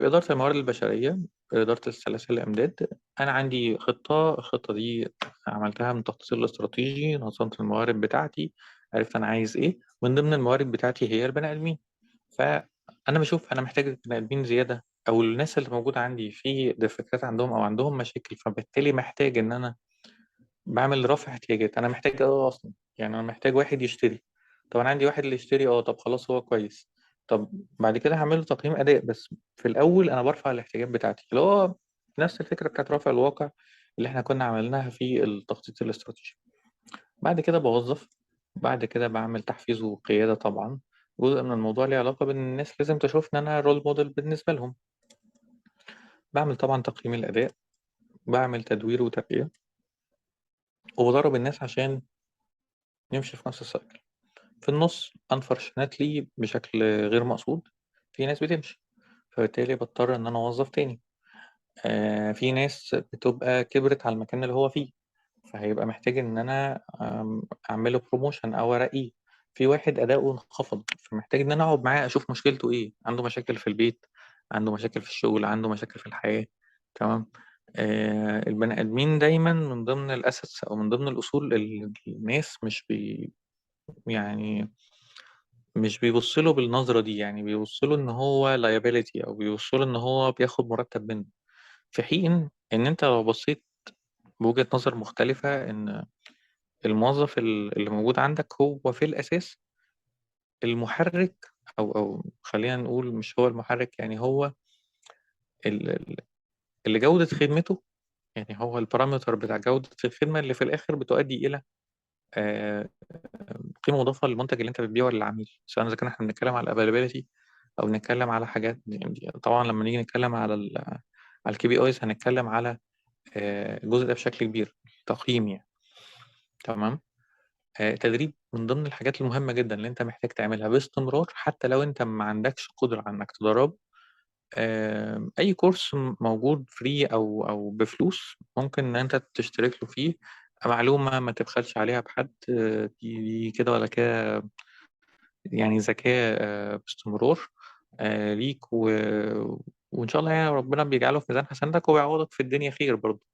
في إدارة الموارد البشرية، إدارة السلاسل الإمداد. أنا عندي خطة، الخطة دي عملتها من التخطيط الاستراتيجي، نظمت الموارد بتاعتي، عرفت أنا عايز إيه. من ضمن الموارد بتاعتي هي البني آدمين. فأنا بشوف أنا محتاج بني آدمين زيادة، أو الناس اللي موجودة عندي في ديفكتات عندهم أو عندهم مشاكل، فبالتالي محتاج إن أنا بعمل رفع احتياجات. أنا محتاج أصلا، يعني أنا محتاج واحد يشتري. طب أنا عندي واحد اللي يشتري، طب خلاص هو كويس. طب بعد كده هعمل له تقييم أداء. بس في الأول أنا برفع الاحتياجات بتاعتي، اللي هو نفس الفكرة بتاعت رفع الواقع اللي احنا كنا عملناها في التخطيط الاستراتيجي. بعد كده بوظف، بعد كده بعمل تحفيز وقيادة طبعا. جزء من الموضوع ليه علاقة بإن الناس لازم تشوفني أنا رول موديل بالنسبة لهم. بعمل طبعا تقييم الأداء، بعمل تدوير وترقية، وبدرب الناس عشان نمشي في نفس السايكل. في النص unfortunately بشكل غير مقصود في ناس بتمشي، فبالتالي بضطر إن أنا أوظف تاني. في ناس بتبقى كبرت على المكان اللي هو فيه، فهيبقى محتاج إن أنا أعمله بروموشن أو أرقيه. في واحد أداؤه انخفض، فمحتاج إن أنا أقعد معاه أشوف مشكلته إيه. عنده مشاكل في البيت، عنده مشاكل في الشغل، عنده مشاكل في الحياة. تمام. البني آدمين دايما من ضمن الأسس أو من ضمن الأصول اللي الناس يعني مش بيبص له بالنظرة دي، يعني بيبص له إن هو liability، أو بيبص له إن هو بياخد مرتب منه. في حين إن أنت لو بصيت بوجهة نظر مختلفة، إن الموظف اللي موجود عندك هو في الأساس المحرك، أو خلينا نقول مش هو المحرك، يعني هو ال- اللي جودة خدمته، يعني هو البارامتر بتاع جودة الخدمة اللي في الآخر بتؤدي إلى آه، قيمة مضافة للمنتج اللي أنت بتبيعه للعميل. سواء إذا كان إحنا بنتكلم على الافيلابيلتي أو بنتكلم على حاجات يعني. طبعا لما نيجي نتكلم على على الكي بي ايز هنتكلم على الجزء ده بشكل كبير، تقييم يعني. تمام. التدريب من ضمن الحاجات المهمة جدا اللي انت محتاج تعملها باستمرار، حتى لو انت ما عندكش قدرة على انك تدرب. اي كورس موجود فري او بفلوس ممكن ان انت تشترك له فيه. معلومة ما تبخلش عليها بحد، دي كده ولا كده، يعني ذكاء باستمرار ليك وإن شاء الله يعني ربنا بيجعله في ميزان حسناتك وبيعوضك في الدنيا خير برضه.